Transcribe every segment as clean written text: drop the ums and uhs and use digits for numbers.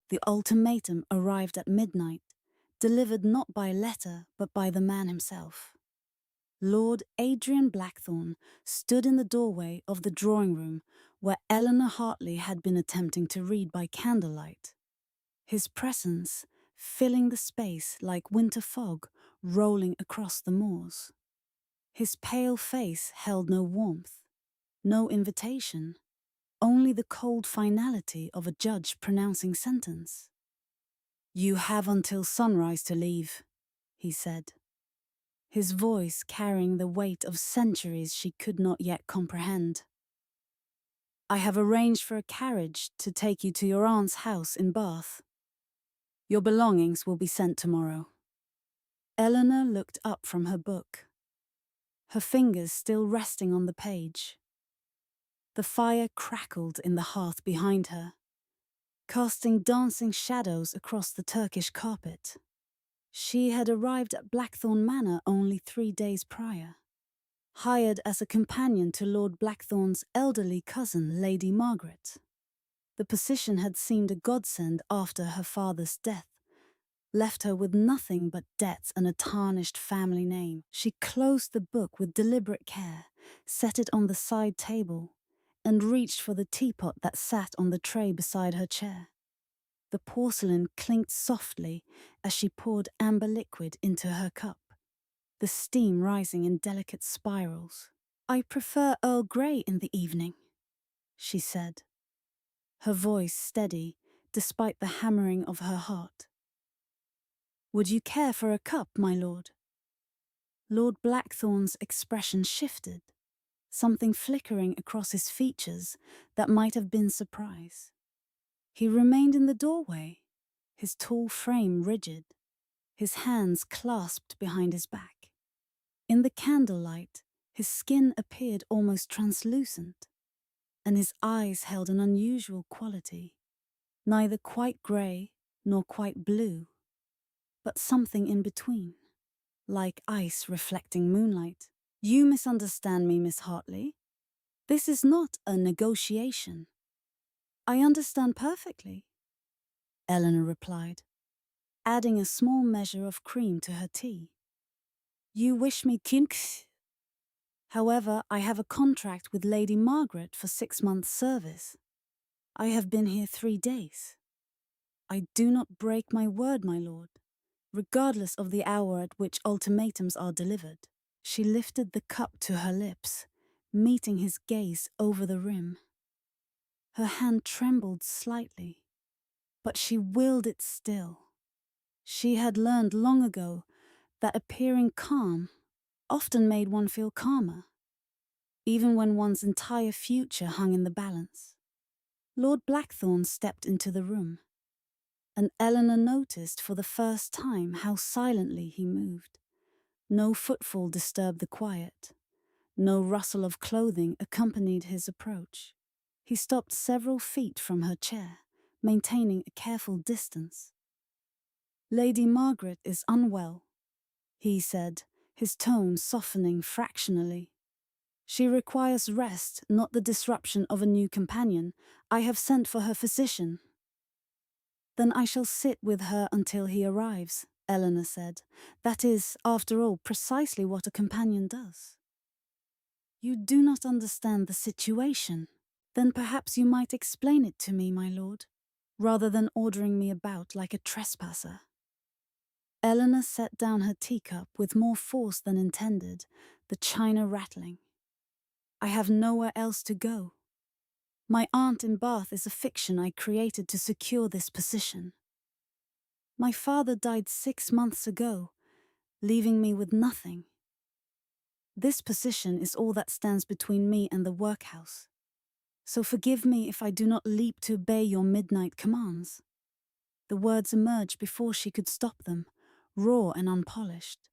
The ultimatum arrived at midnight, delivered not by letter but by the man himself. Lord Adrian Blackthorne stood in the doorway of the drawing room where Eleanor Hartley had been attempting to read by candlelight. His presence filling the space like winter fog rolling across the moors. His pale face held no warmth, no invitation, only the cold finality of a judge pronouncing sentence. "You have until sunrise to leave," he said, his voice carrying the weight of centuries she could not yet comprehend. "I have arranged for a carriage to take you to your aunt's house in Bath. Your belongings will be sent tomorrow." Eleanor looked up from her book, her fingers still resting on the page. The fire crackled in the hearth behind her, casting dancing shadows across the Turkish carpet. She had arrived at Blackthorne Manor only 3 days prior, hired as a companion to Lord Blackthorne's elderly cousin, Lady Margaret. The position had seemed a godsend after her father's death, left her with nothing but debts and a tarnished family name. She closed the book with deliberate care, set it on the side table, and reached for the teapot that sat on the tray beside her chair. The porcelain clinked softly as she poured amber liquid into her cup, the steam rising in delicate spirals. "I prefer Earl Grey in the evening," she said, her voice steady despite the hammering of her heart. "Would you care for a cup, my lord?" Lord Blackthorne's expression shifted, something flickering across his features that might have been surprise. He remained in the doorway, his tall frame rigid, his hands clasped behind his back. In the candlelight, his skin appeared almost translucent, and his eyes held an unusual quality, neither quite grey nor quite blue, but something in between, like ice reflecting moonlight. "You misunderstand me, Miss Hartley. This is not a negotiation." "I understand perfectly," Eleanor replied, adding a small measure of cream to her tea. "You wish me kinks. However, I have a contract with Lady Margaret for 6 months' service. I have been here 3 days. I do not break my word, my lord, regardless of the hour at which ultimatums are delivered." She lifted the cup to her lips, meeting his gaze over the rim. Her hand trembled slightly, but she willed it still. She had learned long ago that appearing calm often made one feel calmer, even when one's entire future hung in the balance. Lord Blackthorne stepped into the room, and Eleanor noticed for the first time how silently he moved. No footfall disturbed the quiet. No rustle of clothing accompanied his approach. He stopped several feet from her chair, maintaining a careful distance. "Lady Margaret is unwell," he said, his tone softening fractionally. "She requires rest, not the disruption of a new companion. I have sent for her physician." "Then I shall sit with her until he arrives," Eleanor said. "That is, after all, precisely what a companion does." "You do not understand the situation. Then perhaps you might explain it to me, my lord, rather than ordering me about like a trespasser." Eleanor set down her teacup with more force than intended, the china rattling. "I have nowhere else to go. My aunt in Bath is a fiction I created to secure this position. My father died 6 months ago, leaving me with nothing. This position is all that stands between me and the workhouse. So forgive me if I do not leap to obey your midnight commands." The words emerged before she could stop them, raw and unpolished.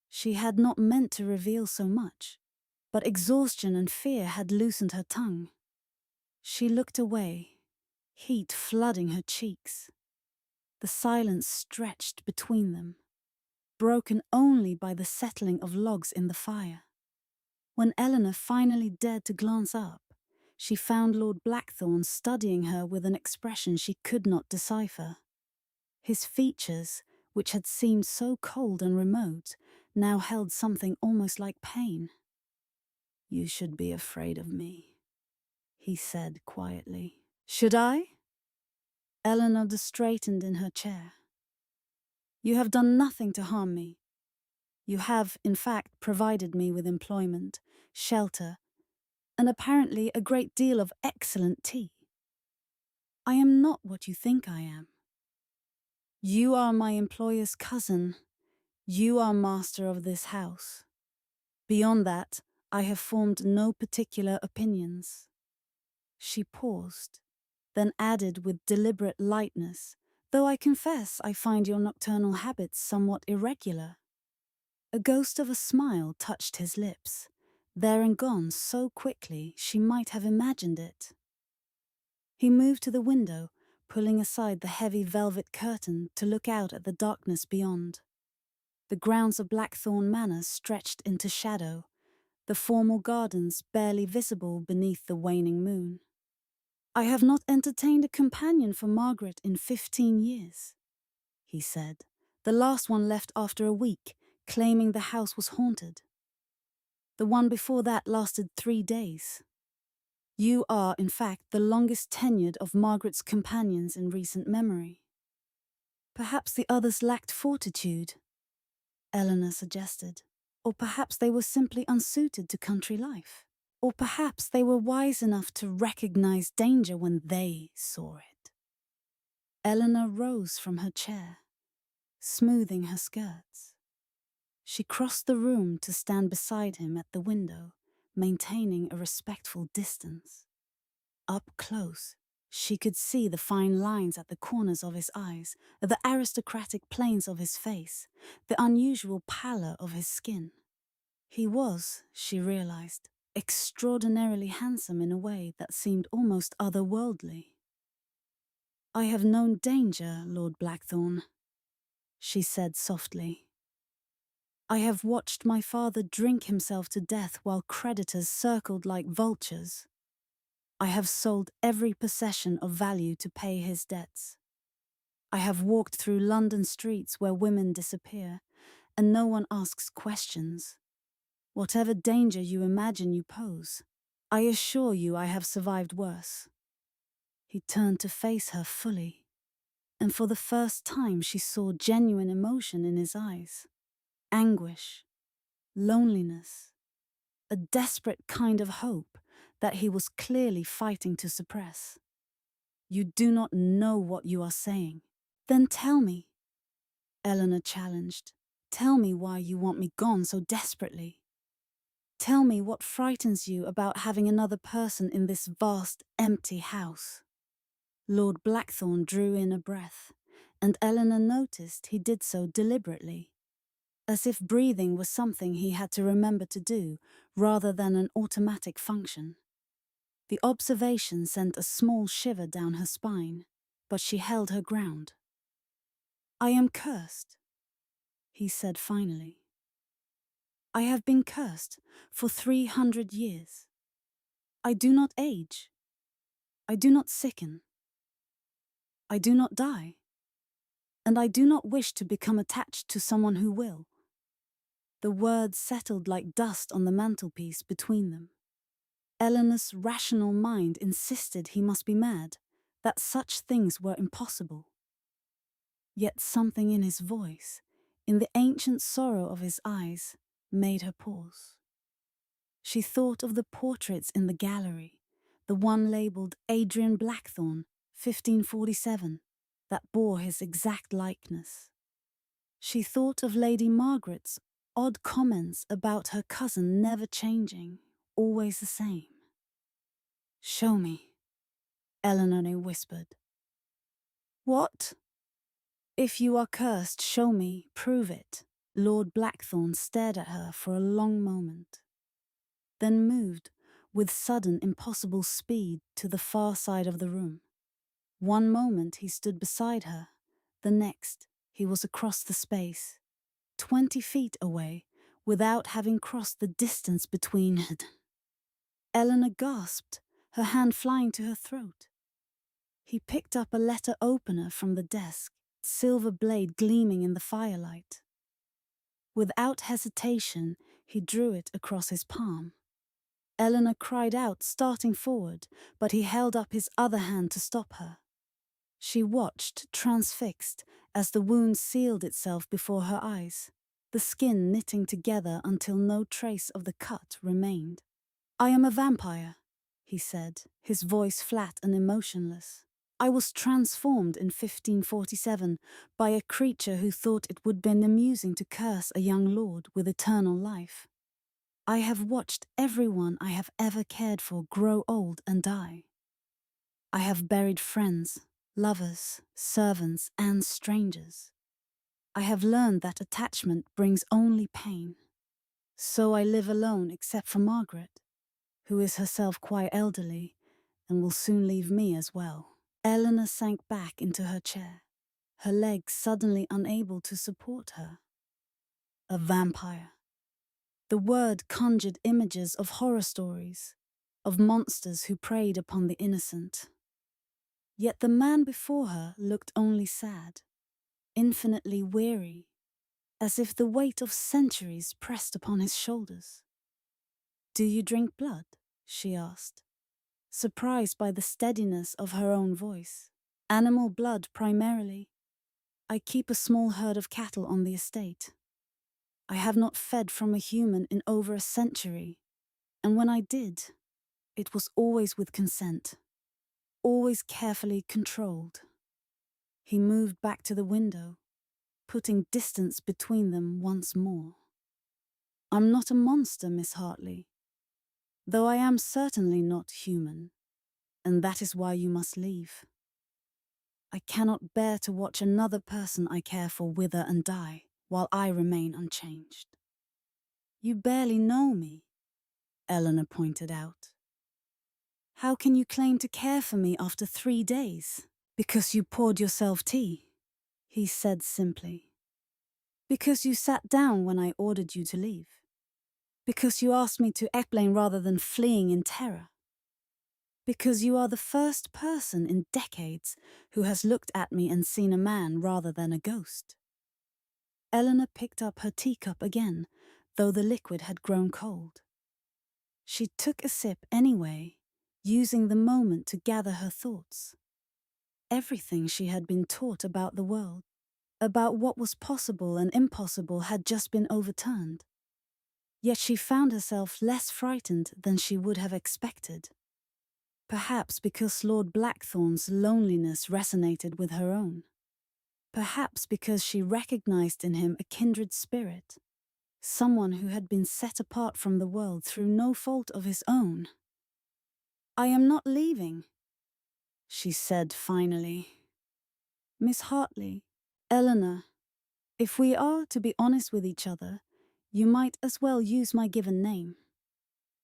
She had not meant to reveal so much, but exhaustion and fear had loosened her tongue. She looked away, heat flooding her cheeks. The silence stretched between them, broken only by the settling of logs in the fire. When Eleanor finally dared to glance up, she found Lord Blackthorne studying her with an expression she could not decipher. His features, which had seemed so cold and remote, now held something almost like pain. "You should be afraid of me," he said quietly. "Should I?" Eleanor straightened in her chair. "You have done nothing to harm me. You have, in fact, provided me with employment, shelter, and apparently a great deal of excellent tea. I am not what you think I am. You are my employer's cousin. You are master of this house. Beyond that, I have formed no particular opinions." She paused, then added with deliberate lightness, "Though I confess I find your nocturnal habits somewhat irregular." A ghost of a smile touched his lips, there and gone so quickly she might have imagined it. He moved to the window, pulling aside the heavy velvet curtain to look out at the darkness beyond. The grounds of Blackthorne Manor stretched into shadow, the formal gardens barely visible beneath the waning moon. "I have not entertained a companion for Margaret in 15 years, he said. "The last one left after a week, claiming the house was haunted. The one before that lasted 3 days. You are, in fact, the longest tenured of Margaret's companions in recent memory." "Perhaps the others lacked fortitude," Eleanor suggested. "Or perhaps they were simply unsuited to country life. Or perhaps they were wise enough to recognize danger when they saw it." Eleanor rose from her chair, smoothing her skirts. She crossed the room to stand beside him at the window, maintaining a respectful distance. Up close, she could see the fine lines at the corners of his eyes, the aristocratic planes of his face, the unusual pallor of his skin. He was, she realized, extraordinarily handsome in a way that seemed almost otherworldly. "I have known danger, Lord Blackthorne," she said softly. "I have watched my father drink himself to death while creditors circled like vultures. I have sold every possession of value to pay his debts. I have walked through London streets where women disappear, and no one asks questions. Whatever danger you imagine you pose, I assure you I have survived worse." He turned to face her fully, and for the first time she saw genuine emotion in his eyes. Anguish, loneliness, a desperate kind of hope that he was clearly fighting to suppress. "You do not know what you are saying." "Then tell me," Eleanor challenged. "Tell me why you want me gone so desperately. Tell me what frightens you about having another person in this vast, empty house." Lord Blackthorne drew in a breath, and Eleanor noticed he did so deliberately, as if breathing was something he had to remember to do rather than an automatic function. The observation sent a small shiver down her spine, but she held her ground. "I am cursed," he said finally. "I have been cursed for 300 years. I do not age. I do not sicken. I do not die. And I do not wish to become attached to someone who will." The words settled like dust on the mantelpiece between them. Eleanor's rational mind insisted he must be mad, that such things were impossible. Yet something in his voice, in the ancient sorrow of his eyes, made her pause. She thought of the portraits in the gallery, the one labelled Adrian Blackthorne, 1547, that bore his exact likeness. She thought of Lady Margaret's odd comments about her cousin never changing, always the same. "Show me," Eleanor whispered. "What?" "If you are cursed, show me, prove it." Lord Blackthorne stared at her for a long moment, then moved with sudden impossible speed to the far side of the room. One moment he stood beside her, the next he was across the space, 20 feet away, without having crossed the distance between. Eleanor gasped, her hand flying to her throat. He picked up a letter opener from the desk, silver blade gleaming in the firelight. Without hesitation, he drew it across his palm. Eleanor cried out, starting forward, but he held up his other hand to stop her. She watched, transfixed, as the wound sealed itself before her eyes, the skin knitting together until no trace of the cut remained. "I am a vampire," he said, his voice flat and emotionless. "I was transformed in 1547 by a creature who thought it would be amusing to curse a young lord with eternal life. I have watched everyone I have ever cared for grow old and die. I have buried friends, lovers, servants, and strangers. I have learned that attachment brings only pain. So I live alone except for Margaret, who is herself quite elderly and will soon leave me as well." Eleanor sank back into her chair, her legs suddenly unable to support her. A vampire. The word conjured images of horror stories, of monsters who preyed upon the innocent. Yet the man before her looked only sad, infinitely weary, as if the weight of centuries pressed upon his shoulders. "Do you drink blood?" she asked, surprised by the steadiness of her own voice. "Animal blood primarily. I keep a small herd of cattle on the estate. I have not fed from a human in over a century, and when I did, it was always with consent, always carefully controlled." He moved back to the window, putting distance between them once more. "I'm not a monster, Miss Hartley, though I am certainly not human, and that is why you must leave. I cannot bear to watch another person I care for wither and die, while I remain unchanged." "You barely know me," Eleanor pointed out. "How can you claim to care for me after 3 days? Because you poured yourself tea," he said simply. "Because you sat down when I ordered you to leave. Because you asked me to explain rather than fleeing in terror. Because you are the first person in decades who has looked at me and seen a man rather than a ghost." Eleanor picked up her teacup again, though the liquid had grown cold. She took a sip anyway, using the moment to gather her thoughts. Everything she had been taught about the world, about what was possible and impossible, had just been overturned. Yet she found herself less frightened than she would have expected. Perhaps because Lord Blackthorne's loneliness resonated with her own. Perhaps because she recognized in him a kindred spirit, someone who had been set apart from the world through no fault of his own. "I am not leaving," she said finally. "Miss Hartley, Eleanor, if we are to be honest with each other, you might as well use my given name."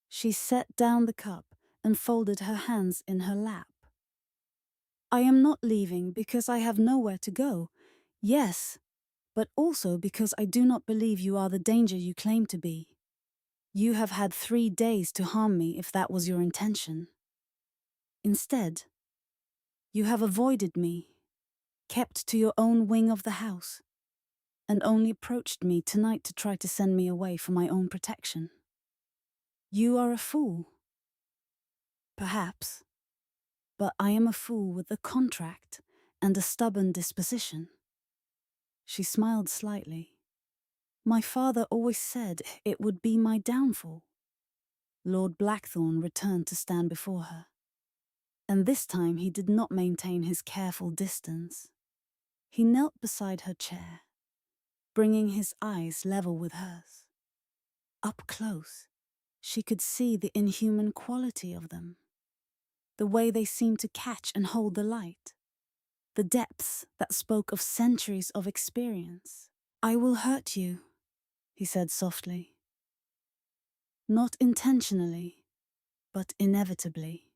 She set down the cup and folded her hands in her lap. "I am not leaving because I have nowhere to go, yes, but also because I do not believe you are the danger you claim to be. You have had 3 days to harm me if that was your intention. Instead, you have avoided me, kept to your own wing of the house, and only approached me tonight to try to send me away for my own protection. You are a fool. Perhaps. But I am a fool with a contract and a stubborn disposition." She smiled slightly. "My father always said it would be my downfall." Lord Blackthorne returned to stand before her, and this time he did not maintain his careful distance. He knelt beside her chair, bringing his eyes level with hers. Up close, she could see the inhuman quality of them, the way they seemed to catch and hold the light, the depths that spoke of centuries of experience. "I will hurt you," he said softly. "Not intentionally, but inevitably.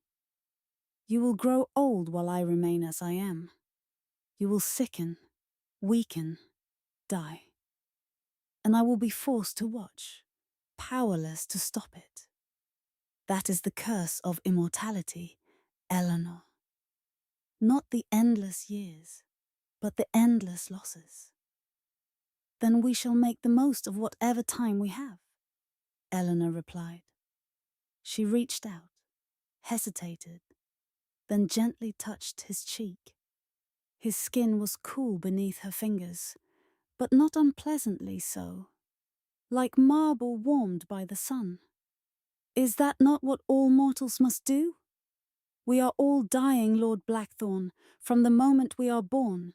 You will grow old while I remain as I am. You will sicken, weaken, die. And I will be forced to watch, powerless to stop it. That is the curse of immortality, Eleanor. Not the endless years, but the endless losses. Then we shall make the most of whatever time we have, Eleanor replied. She reached out, hesitated, then gently touched his cheek. His skin was cool beneath her fingers, but not unpleasantly so, like marble warmed by the sun. Is that not what all mortals must do? We are all dying, Lord Blackthorne, from the moment we are born.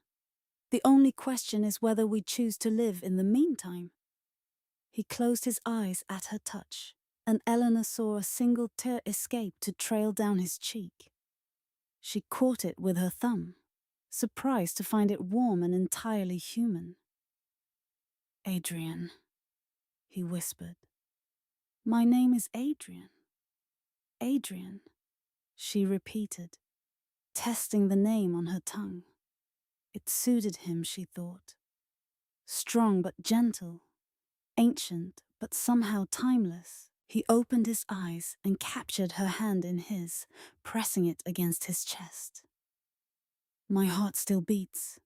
The only question is whether we choose to live in the meantime. He closed his eyes at her touch, and Eleanor saw a single tear escape to trail down his cheek. She caught it with her thumb, surprised to find it warm and entirely human. Adrian, he whispered. My name is Adrian. Adrian, she repeated, testing the name on her tongue. It suited him, she thought. Strong but gentle, ancient but somehow timeless. He opened his eyes and captured her hand in his, pressing it against his chest. My heart still beats,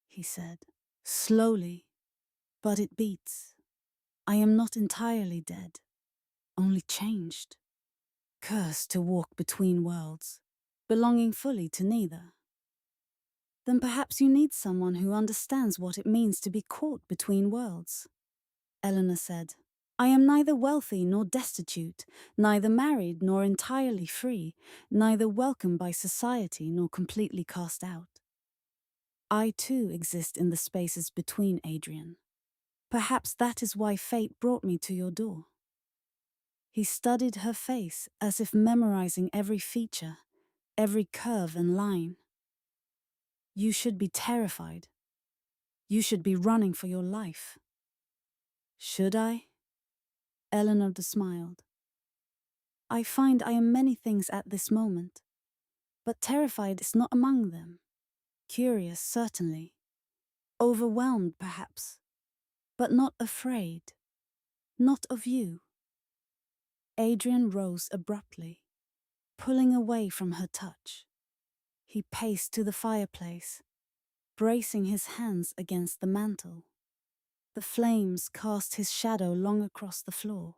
he said, slowly, but it beats. I am not entirely dead, only changed. Cursed to walk between worlds, belonging fully to neither. Then perhaps you need someone who understands what it means to be caught between worlds, Eleanor said. I am neither wealthy nor destitute, neither married nor entirely free, neither welcome by society nor completely cast out. I too exist in the spaces between, Adrian. Perhaps that is why fate brought me to your door. He studied her face as if memorizing every feature, every curve and line. You should be terrified. You should be running for your life. Should I? Eleanor smiled. I find I am many things at this moment, but terrified is not among them. Curious, certainly. Overwhelmed, perhaps, but not afraid. Not of you. Adrian rose abruptly, pulling away from her touch. He paced to the fireplace, bracing his hands against the mantel. The flames cast his shadow long across the floor,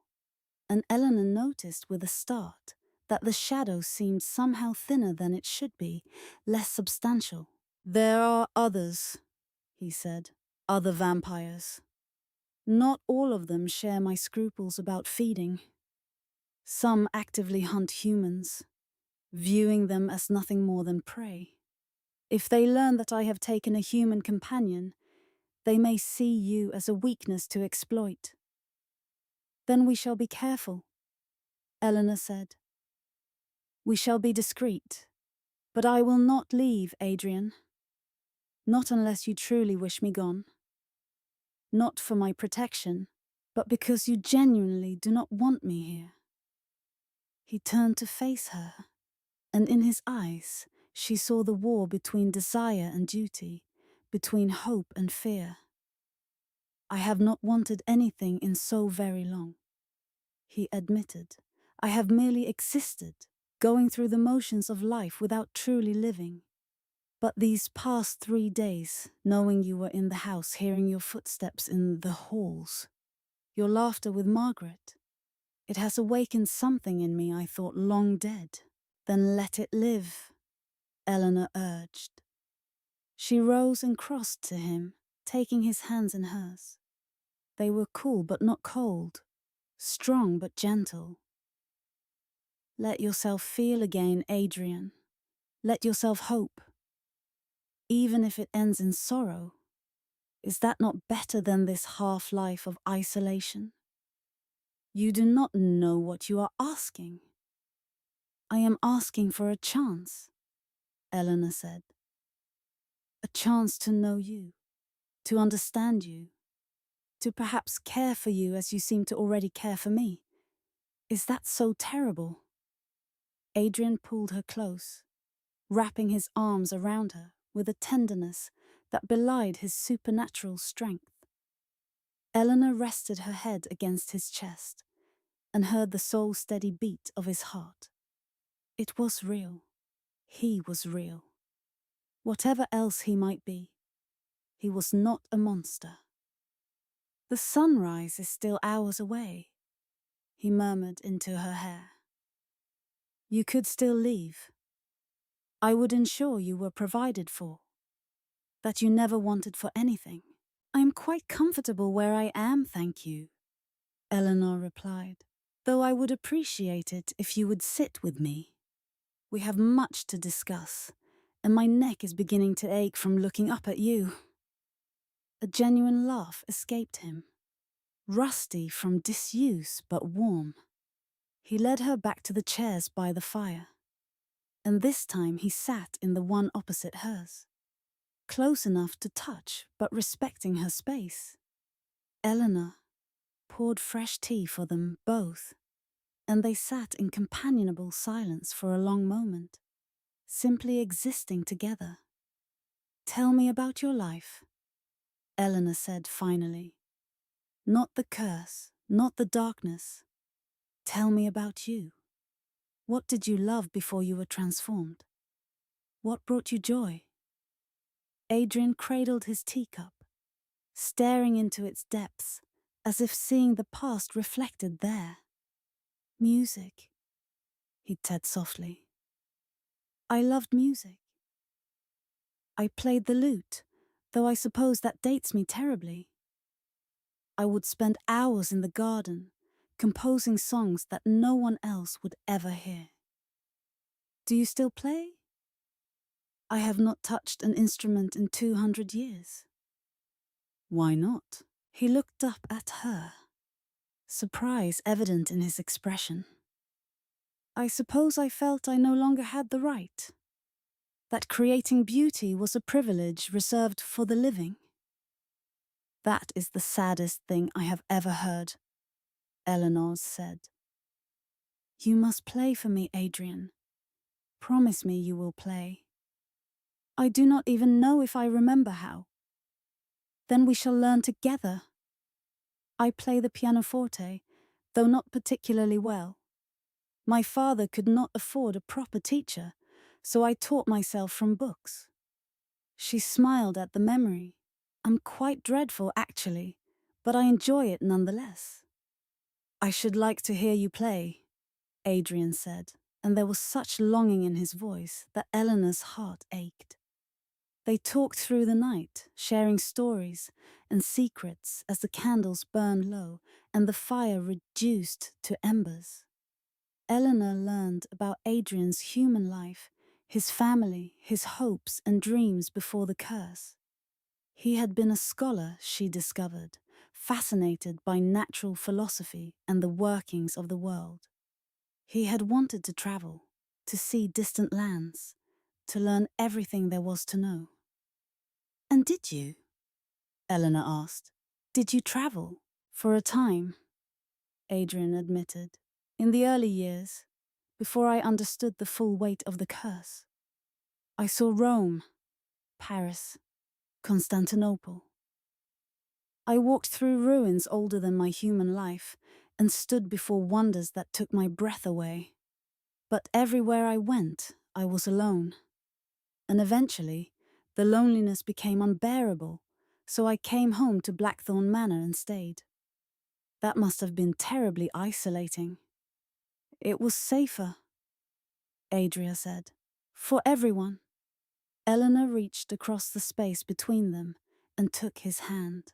and Eleanor noticed with a start that the shadow seemed somehow thinner than it should be, less substantial. There are others, he said, other vampires. Not all of them share my scruples about feeding. Some actively hunt humans, viewing them as nothing more than prey. If they learn that I have taken a human companion, they may see you as a weakness to exploit. Then we shall be careful, Eleanor said. We shall be discreet, but I will not leave, Adrian. Not unless you truly wish me gone. Not for my protection, but because you genuinely do not want me here. He turned to face her, and in his eyes she saw the war between desire and duty, between hope and fear. I have not wanted anything in so very long, he admitted. I have merely existed, going through the motions of life without truly living. But these past 3 days, knowing you were in the house, hearing your footsteps in the halls, your laughter with Margaret, it has awakened something in me I thought long dead. Then let it live, Eleanor urged. She rose and crossed to him, taking his hands in hers. They were cool but not cold, strong but gentle. Let yourself feel again, Adrian. Let yourself hope. Even if it ends in sorrow, is that not better than this half-life of isolation? You do not know what you are asking. I am asking for a chance, Eleanor said. A chance to know you, to understand you, to perhaps care for you as you seem to already care for me. Is that so terrible? Adrian pulled her close, wrapping his arms around her with a tenderness that belied his supernatural strength. Eleanor rested her head against his chest, and heard the soul-steady beat of his heart. It was real. He was real. Whatever else he might be, he was not a monster. "The sunrise is still hours away," he murmured into her hair. "You could still leave. I would ensure you were provided for, that you never wanted for anything." "I am quite comfortable where I am, thank you," Eleanor replied, "though I would appreciate it if you would sit with me. We have much to discuss, and my neck is beginning to ache from looking up at you." A genuine laugh escaped him, rusty from disuse but warm. He led her back to the chairs by the fire, and this time he sat in the one opposite hers, close enough to touch but respecting her space. Eleanor poured fresh tea for them both, and they sat in companionable silence for a long moment, simply existing together. "Tell me about your life," Eleanor said finally. "Not the curse, not the darkness. Tell me about you. What did you love before you were transformed? What brought you joy?" Adrian cradled his teacup, staring into its depths, as if seeing the past reflected there. "Music," he said softly. "I loved music. I played the lute, though I suppose that dates me terribly. I would spend hours in the garden, composing songs that no one else would ever hear." "Do you still play?" "I have not touched an instrument in 200 years. "Why not?" He looked up at her, surprise evident in his expression. "I suppose I felt I no longer had the right. That creating beauty was a privilege reserved for the living." "That is the saddest thing I have ever heard," Eleanor said. "You must play for me, Adrian. Promise me you will play." "I do not even know if I remember how." "Then we shall learn together." "I play the pianoforte, though not particularly well. My father could not afford a proper teacher, so I taught myself from books." She smiled at the memory. "I'm quite dreadful, actually, but I enjoy it nonetheless." "I should like to hear you play," Adrian said, and there was such longing in his voice that Eleanor's heart ached. They talked through the night, sharing stories and secrets as the candles burned low and the fire reduced to embers. Eleanor learned about Adrian's human life, his family, his hopes and dreams before the curse. He had been a scholar, she discovered, fascinated by natural philosophy and the workings of the world. He had wanted to travel, to see distant lands, to learn everything there was to know. "And did you?" Eleanor asked. "Did you travel?" "For a time," Adrian admitted. "In the early years, before I understood the full weight of the curse. I saw Rome, Paris, Constantinople. I walked through ruins older than my human life and stood before wonders that took my breath away. But everywhere I went, I was alone. And eventually, the loneliness became unbearable, so I came home to Blackthorne Manor and stayed. That must have been terribly isolating." "It was safer," Adria said. "For everyone." Eleanor reached across the space between them and took his hand.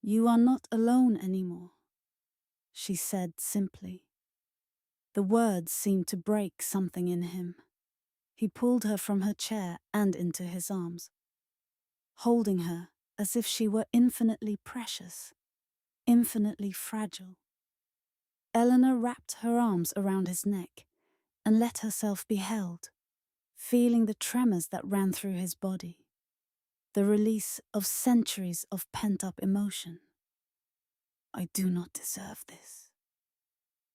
"You are not alone anymore," she said simply. The words seemed to break something in him. He pulled her from her chair and into his arms, holding her as if she were infinitely precious, infinitely fragile. Eleanor wrapped her arms around his neck and let herself be held, feeling the tremors that ran through his body, the release of centuries of pent-up emotion. "I do not deserve this,"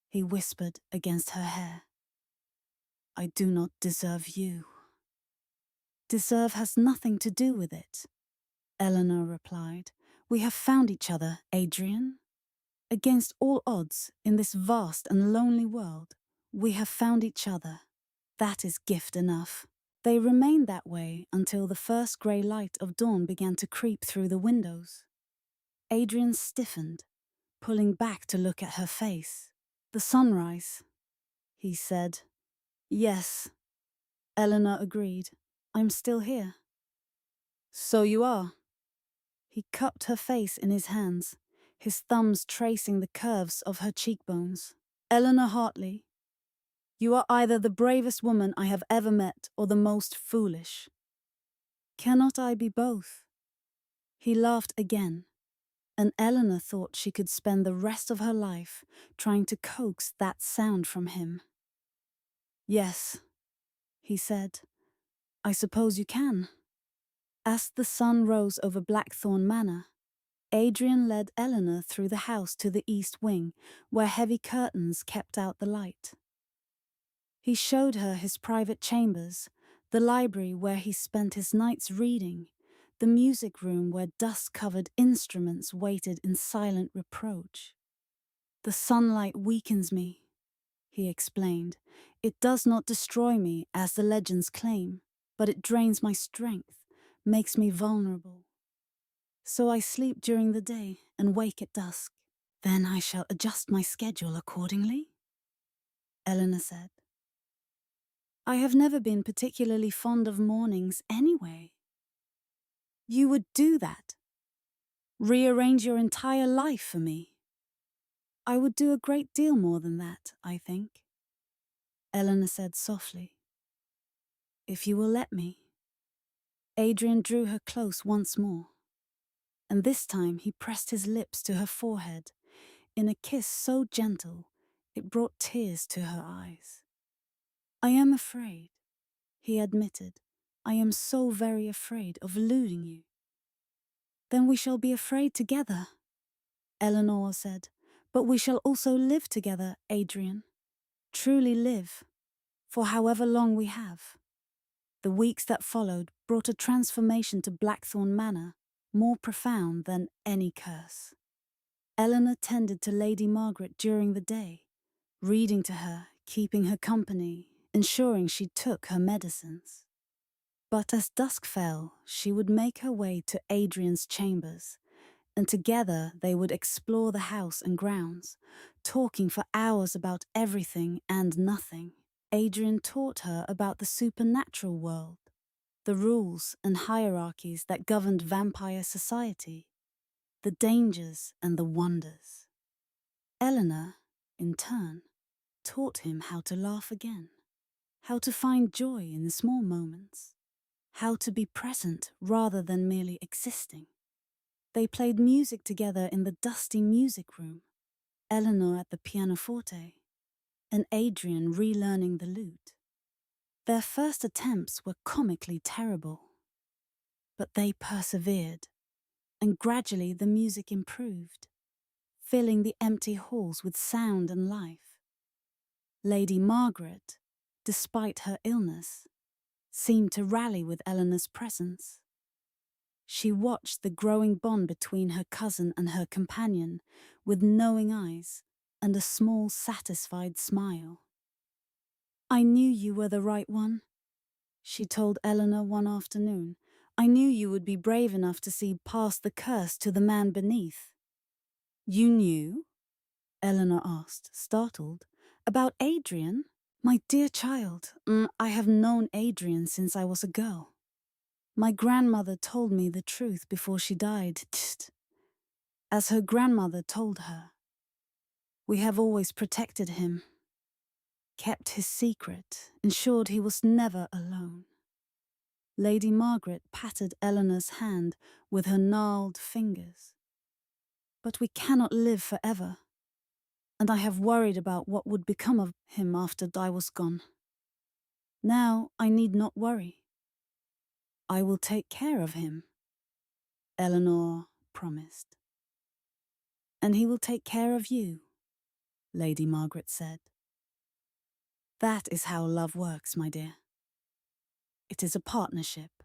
he whispered against her hair. "I do not deserve you." "Deserve has nothing to do with it," Eleanor replied. "We have found each other, Adrian." Against all odds, in this vast and lonely world, we have found each other. That is gift enough. They remained that way until the first grey light of dawn began to creep through the windows. Adrian stiffened, pulling back to look at her face. The sunrise, he said. Yes, Eleanor agreed. I'm still here. So you are. He cupped her face in his hands, his thumbs tracing the curves of her cheekbones. Eleanor Hartley, you are either the bravest woman I have ever met or the most foolish. Cannot I be both? He laughed again, and Eleanor thought she could spend the rest of her life trying to coax that sound from him. Yes, he said, I suppose you can. As the sun rose over Blackthorne Manor, Adrian led Eleanor through the house to the east wing, where heavy curtains kept out the light. He showed her his private chambers, the library where he spent his nights reading, the music room where dust-covered instruments waited in silent reproach. The sunlight weakens me, he explained. It does not destroy me, as the legends claim, but it drains my strength, makes me vulnerable. So I sleep during the day and wake at dusk. Then I shall adjust my schedule accordingly, Eleanor said. I have never been particularly fond of mornings anyway. You would do that? Rearrange your entire life for me? I would do a great deal more than that, I think, Eleanor said softly. If you will let me. Adrian drew her close once more, and this time he pressed his lips to her forehead in a kiss so gentle it brought tears to her eyes. I am afraid, he admitted. I am so very afraid of losing you. Then we shall be afraid together, Eleanor said. But we shall also live together, Adrian. Truly live, for however long we have. The weeks that followed brought a transformation to Blackthorne Manor, more profound than any curse. Eleanor tended to Lady Margaret during the day, reading to her, keeping her company, ensuring she took her medicines. But as dusk fell, she would make her way to Adrian's chambers, and together they would explore the house and grounds, talking for hours about everything and nothing. Adrian taught her about the supernatural world, the rules and hierarchies that governed vampire society, the dangers and the wonders. Eleanor, in turn, taught him how to laugh again, how to find joy in small moments, how to be present rather than merely existing. They played music together in the dusty music room, Eleanor at the pianoforte, and Adrian relearning the lute. Their first attempts were comically terrible, but they persevered, and gradually the music improved, filling the empty halls with sound and life. Lady Margaret, despite her illness, seemed to rally with Eleanor's presence. She watched the growing bond between her cousin and her companion with knowing eyes and a small, satisfied smile. I knew you were the right one, she told Eleanor one afternoon. I knew you would be brave enough to see past the curse to the man beneath. You knew? Eleanor asked, startled. About Adrian? My dear child, I have known Adrian since I was a girl. My grandmother told me the truth before she died, as her grandmother told her. We have always protected him, kept his secret, ensured he was never alone. Lady Margaret patted Eleanor's hand with her gnarled fingers. But we cannot live forever, and I have worried about what would become of him after I was gone. Now I need not worry. I will take care of him, Eleanor promised. And he will take care of you, Lady Margaret said. That is how love works, my dear. It is a partnership,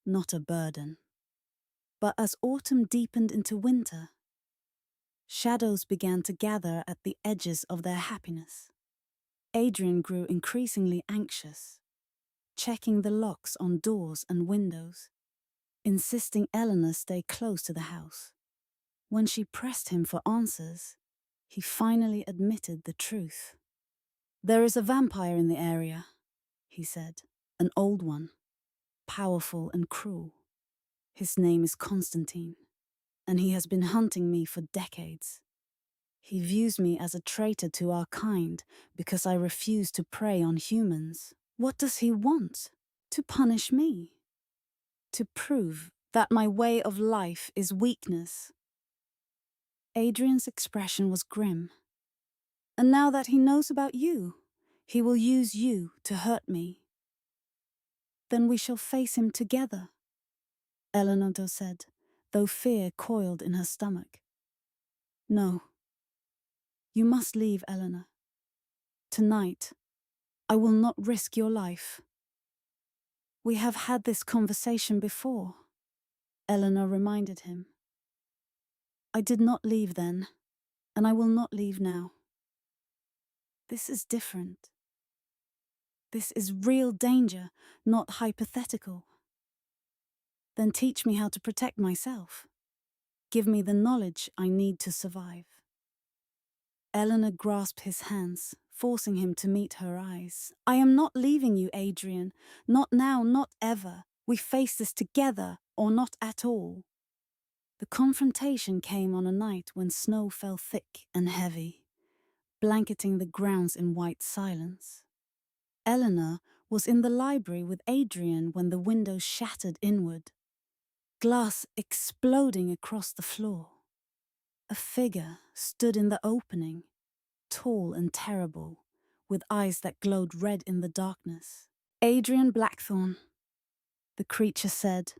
not a burden. But as autumn deepened into winter, Shadows began to gather at the edges of their happiness. Adrian grew increasingly anxious, checking the locks on doors and windows, insisting Eleanor stay close to the house. When she pressed him for answers, he finally admitted the truth. "There is a vampire in the area," he said, "an old one, powerful and cruel. His name is Constantine, and he has been hunting me for decades. He views me as a traitor to our kind because I refuse to prey on humans. What does he want? To punish me? To prove that my way of life is weakness?" Adrian's expression was grim. "And now that he knows about you, he will use you to hurt me." "Then we shall face him together," Eleanor said, though fear coiled in her stomach. "No. You must leave, Eleanor. Tonight, I will not risk your life." "We have had this conversation before," Eleanor reminded him. "I did not leave then, and I will not leave now. This is different. This is real danger, not hypothetical." "Then teach me how to protect myself. Give me the knowledge I need to survive." Eleanor grasped his hands, forcing him to meet her eyes. "I am not leaving you, Adrian. Not now, not ever. We face this together, or not at all." The confrontation came on a night when snow fell thick and heavy, blanketing the grounds in white silence. Eleanor was in the library with Adrian when the window shattered inward, glass exploding across the floor. A figure stood in the opening, tall and terrible, with eyes that glowed red in the darkness. "Adrian Blackthorne," the creature said,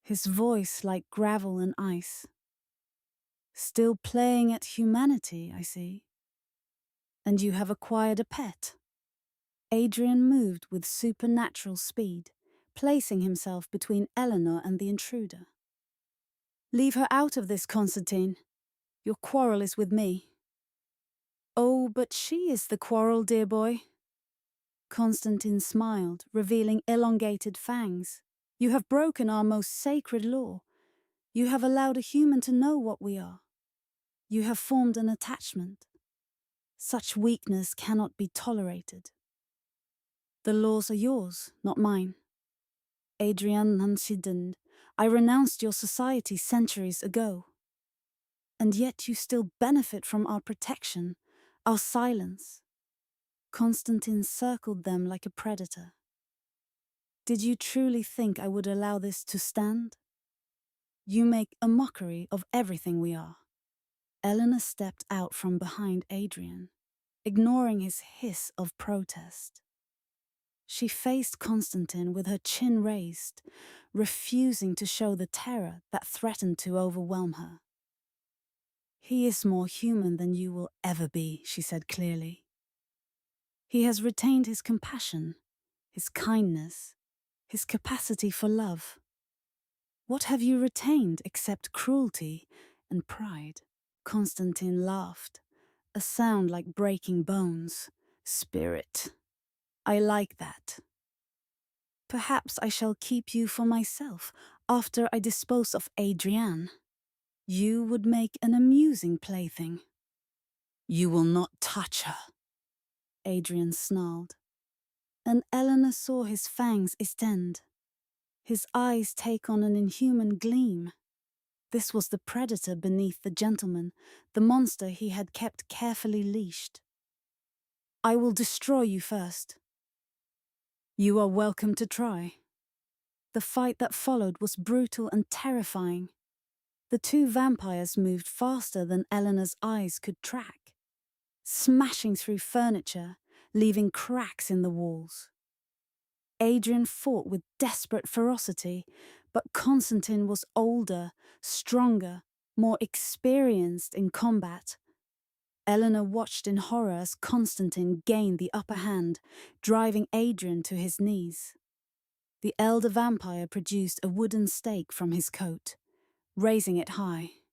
his voice like gravel and ice. "Still playing at humanity, I see. And you have acquired a pet." Adrian moved with supernatural speed, placing himself between Eleanor and the intruder. "Leave her out of this, Constantine. Your quarrel is with me." "Oh, but she is the quarrel, dear boy." Constantine smiled, revealing elongated fangs. "You have broken our most sacred law. You have allowed a human to know what we are. You have formed an attachment. Such weakness cannot be tolerated." "The laws are yours, not mine. Adrian Nansidend, I renounced your society centuries ago. And yet you still benefit from our protection, our silence." Constantine circled them like a predator. "Did you truly think I would allow this to stand? You make a mockery of everything we are." Eleanor stepped out from behind Adrian, ignoring his hiss of protest. She faced Constantine with her chin raised, refusing to show the terror that threatened to overwhelm her. "He is more human than you will ever be," she said clearly. "He has retained his compassion, his kindness, his capacity for love. What have you retained except cruelty and pride?" Constantine laughed, a sound like breaking bones. "Spirit. I like that. Perhaps I shall keep you for myself after I dispose of Adrienne. You would make an amusing plaything." "You will not touch her," Adrian snarled. And Eleanor saw his fangs extend, his eyes take on an inhuman gleam. This was the predator beneath the gentleman, the monster he had kept carefully leashed. "I will destroy you first." "You are welcome to try." The fight that followed was brutal and terrifying. The two vampires moved faster than Eleanor's eyes could track, smashing through furniture, leaving cracks in the walls. Adrian fought with desperate ferocity, but Constantine was older, stronger, more experienced in combat. Eleanor watched in horror as Constantine gained the upper hand, driving Adrian to his knees. The elder vampire produced a wooden stake from his coat, raising it high.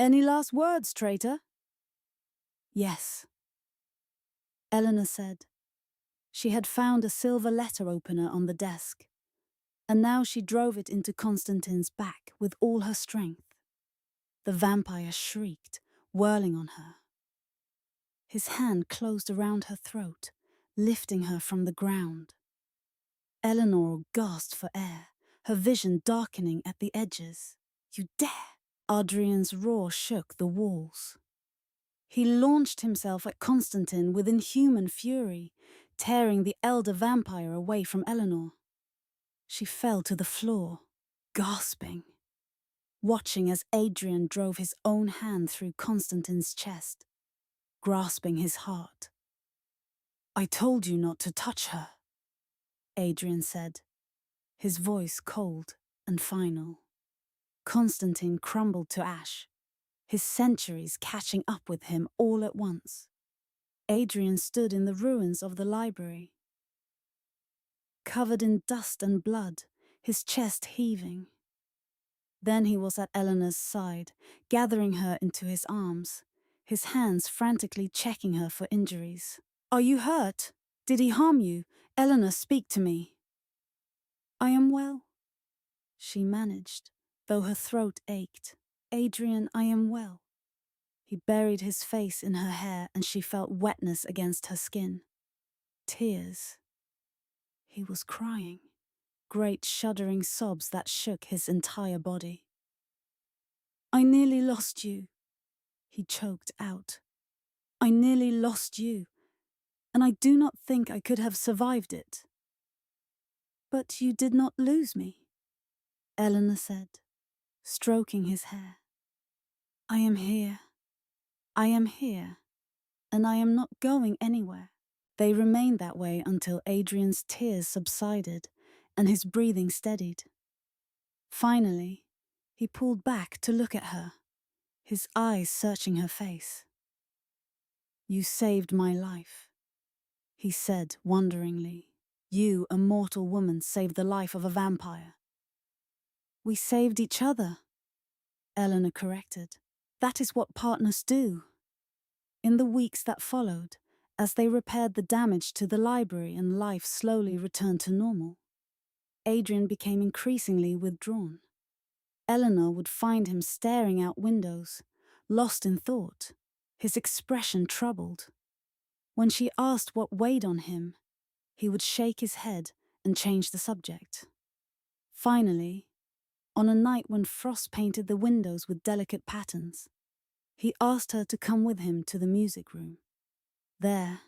Any last words, traitor? Yes, Eleanor said. She had found a silver letter opener on the desk, and now she drove it into Constantine's back with all her strength. The vampire shrieked, whirling on her. His hand closed around her throat, lifting her from the ground. Eleanor gasped for air, her vision darkening at the edges. You dare! Adrian's roar shook the walls. He launched himself at Constantine with inhuman fury, tearing the elder vampire away from Eleanor. She fell to the floor, gasping, watching as Adrian drove his own hand through Constantine's chest, grasping his heart. I told you not to touch her, Adrian said, his voice cold and final. Constantine crumbled to ash, his centuries catching up with him all at once. Adrian stood in the ruins of the library, covered in dust and blood, his chest heaving. Then he was at Eleanor's side, gathering her into his arms, his hands frantically checking her for injuries. Are you hurt? Did he harm you? Eleanor, speak to me. I am well, she managed, though her throat ached. Adrian, I am well. He buried his face in her hair and she felt wetness against her skin. Tears. He was crying, great shuddering sobs that shook his entire body. I nearly lost you, he choked out. I nearly lost you, and I do not think I could have survived it. But you did not lose me, Eleanor said, stroking his hair. I am here, and I am not going anywhere. They remained that way until Adrian's tears subsided and his breathing steadied. Finally, he pulled back to look at her, his eyes searching her face. You saved my life, he said wonderingly. You, a mortal woman, saved the life of a vampire. We saved each other, Eleanor corrected. That is what partners do. In the weeks that followed, as they repaired the damage to the library and life slowly returned to normal, Adrian became increasingly withdrawn. Eleanor would find him staring out windows, lost in thought, his expression troubled. When she asked what weighed on him, he would shake his head and change the subject. Finally, on a night when frost painted the windows with delicate patterns, he asked her to come with him to the music room. There,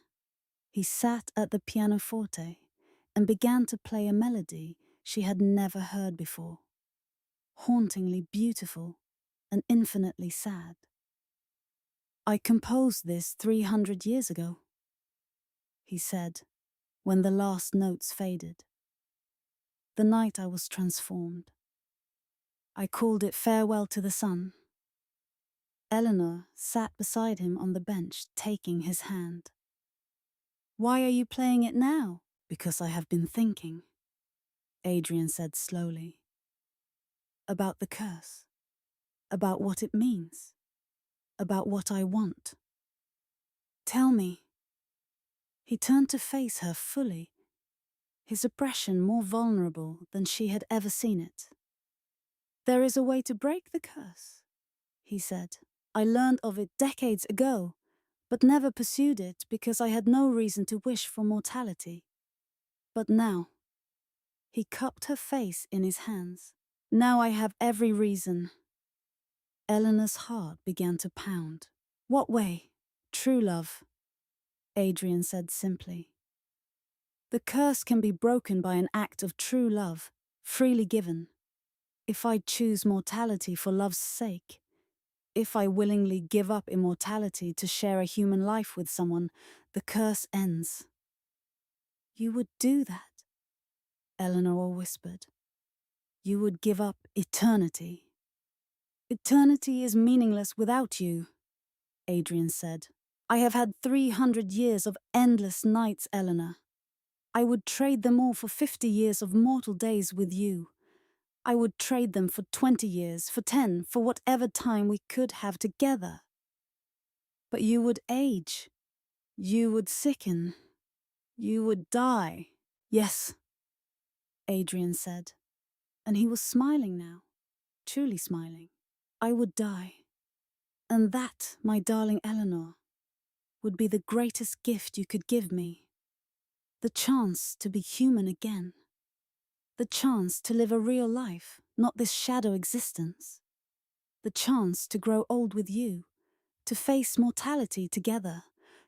he sat at the pianoforte and began to play a melody she had never heard before, hauntingly beautiful and infinitely sad. I composed this 300 years ago, he said, when the last notes faded. The night I was transformed. I called it Farewell to the Sun. Eleanor sat beside him on the bench, taking his hand. Why are you playing it now? Because I have been thinking, Adrian said slowly. About the curse. About what it means. About what I want. Tell me. He turned to face her fully, his oppression more vulnerable than she had ever seen it. There is a way to break the curse, he said. I learned of it decades ago, but never pursued it because I had no reason to wish for mortality. But now, he cupped her face in his hands. Now I have every reason. Eleanor's heart began to pound. What way? True love, Adrian said simply. The curse can be broken by an act of true love, freely given. If I choose mortality for love's sake, if I willingly give up immortality to share a human life with someone, the curse ends. You would do that, Eleanor whispered. You would give up eternity. Eternity is meaningless without you, Adrian said. I have had 300 years of endless nights, Eleanor. I would trade them all for 50 years of mortal days with you. I would trade them for 20 years, for 10, for whatever time we could have together. But you would age. You would sicken. You would die. Yes, Adrian said, and he was smiling now, truly smiling. I would die. And that, my darling Eleanor, would be the greatest gift you could give me. The chance to be human again. The chance to live a real life, not this shadow existence. The chance to grow old with you, to face mortality together,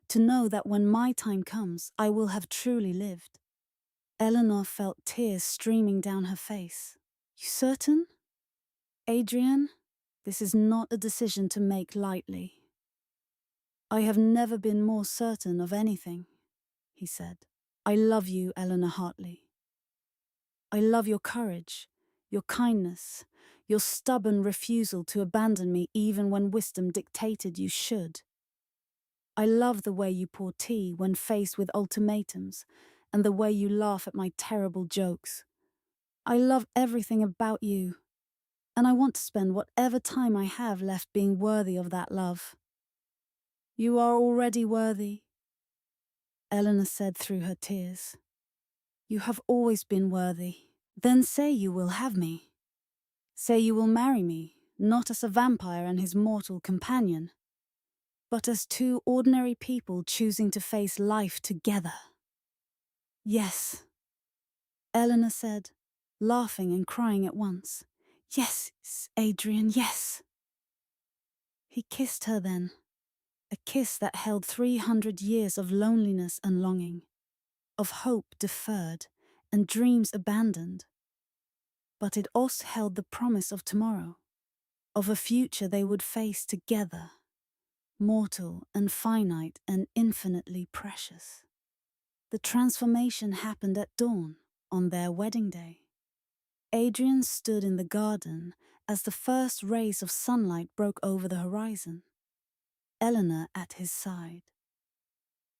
to know that when my time comes, I will have truly lived. Eleanor felt tears streaming down her face. You certain? Adrian, this is not a decision to make lightly. I have never been more certain of anything, he said. I love you, Eleanor Hartley. I love your courage, your kindness, your stubborn refusal to abandon me even when wisdom dictated you should. I love the way you pour tea when faced with ultimatums, and the way you laugh at my terrible jokes. I love everything about you, and I want to spend whatever time I have left being worthy of that love. You are already worthy, Eleanor said through her tears. You have always been worthy. Then say you will have me. Say you will marry me, not as a vampire and his mortal companion, but as two ordinary people choosing to face life together. Yes, Eleanor said, laughing and crying at once. Yes, Adrian, yes. He kissed her then, a kiss that held 300 years of loneliness and longing, of hope deferred and dreams abandoned. But it also held the promise of tomorrow, of a future they would face together, mortal and finite and infinitely precious. The transformation happened at dawn, on their wedding day. Adrian stood in the garden as the first rays of sunlight broke over the horizon, Eleanor at his side.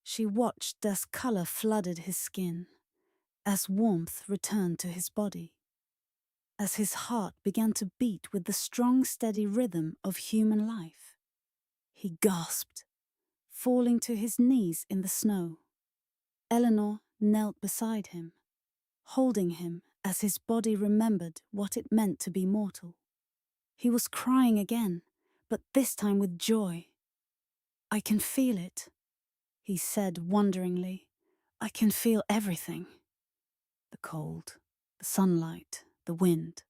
She watched as colour flooded his skin, as warmth returned to his body, as his heart began to beat with the strong, steady rhythm of human life. He gasped, falling to his knees in the snow. Eleanor knelt beside him, holding him as his body remembered what it meant to be mortal. He was crying again, but this time with joy. I can feel it, he said wonderingly. I can feel everything. The cold, the sunlight, the wind.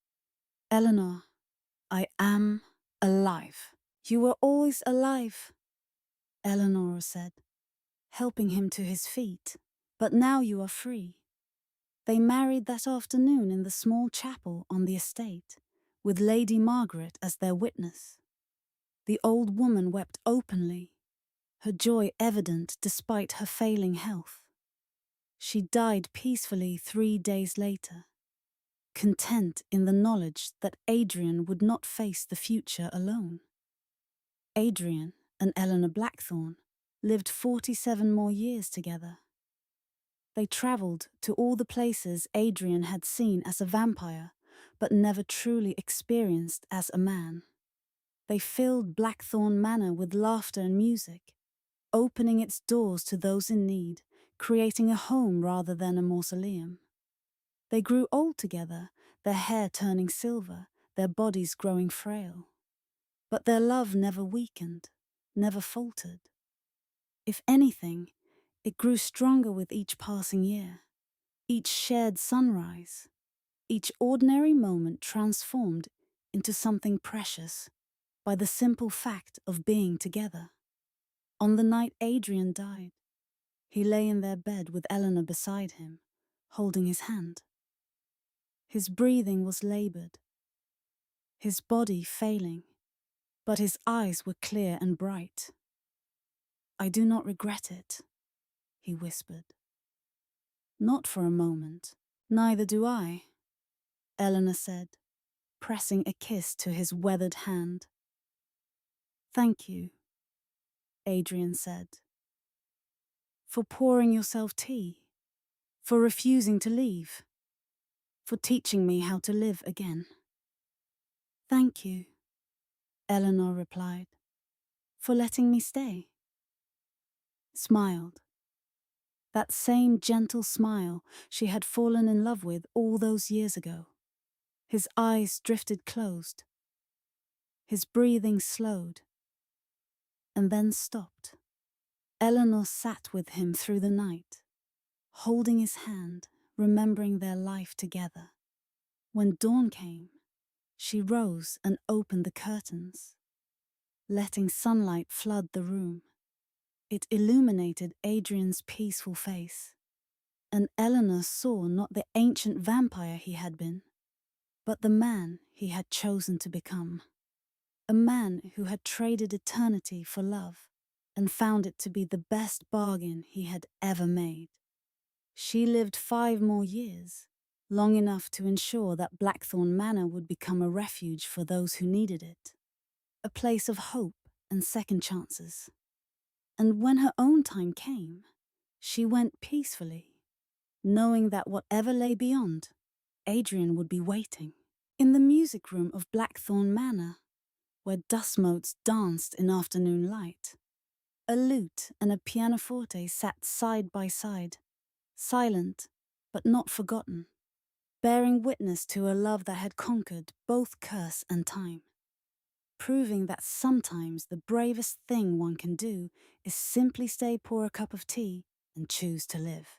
Eleanor, I am alive. You were always alive, Eleanor said, helping him to his feet. But now you are free. They married that afternoon in the small chapel on the estate, with Lady Margaret as their witness. The old woman wept openly, her joy evident despite her failing health. She died peacefully 3 days later, content in the knowledge that Adrian would not face the future alone. Adrian and Eleanor Blackthorne lived 47 more years together. They travelled to all the places Adrian had seen as a vampire, but never truly experienced as a man. They filled Blackthorne Manor with laughter and music, opening its doors to those in need, creating a home rather than a mausoleum. They grew old together, their hair turning silver, their bodies growing frail. But their love never weakened, never faltered. If anything, it grew stronger with each passing year, each shared sunrise, each ordinary moment transformed into something precious by the simple fact of being together. On the night Adrian died, he lay in their bed with Eleanor beside him, holding his hand. His breathing was laboured, his body failing, but his eyes were clear and bright. I do not regret it, he whispered. Not for a moment. Neither do I, Eleanor said, pressing a kiss to his weathered hand. Thank you, Adrian said, for pouring yourself tea, for refusing to leave. for teaching me how to live again." "Thank you," Eleanor replied, "for letting me stay." Smiled. That same gentle smile she had fallen in love with all those years ago. His eyes drifted closed. His breathing slowed, and then stopped. Eleanor sat with him through the night, holding his hand, remembering their life together. When dawn came, she rose and opened the curtains, letting sunlight flood the room. It illuminated Adrian's peaceful face, and Eleanor saw not the ancient vampire he had been, but the man he had chosen to become. A man who had traded eternity for love and found it to be the best bargain he had ever made. She lived 5 more years, long enough to ensure that Blackthorne Manor would become a refuge for those who needed it, a place of hope and second chances. And when her own time came, she went peacefully, knowing that whatever lay beyond, Adrian would be waiting. In the music room of Blackthorne Manor, where dust motes danced in afternoon light, a lute and a pianoforte sat side by side, silent but not forgotten, bearing witness to a love that had conquered both curse and time, proving that sometimes the bravest thing one can do is simply stay, pour a cup of tea, and choose to live.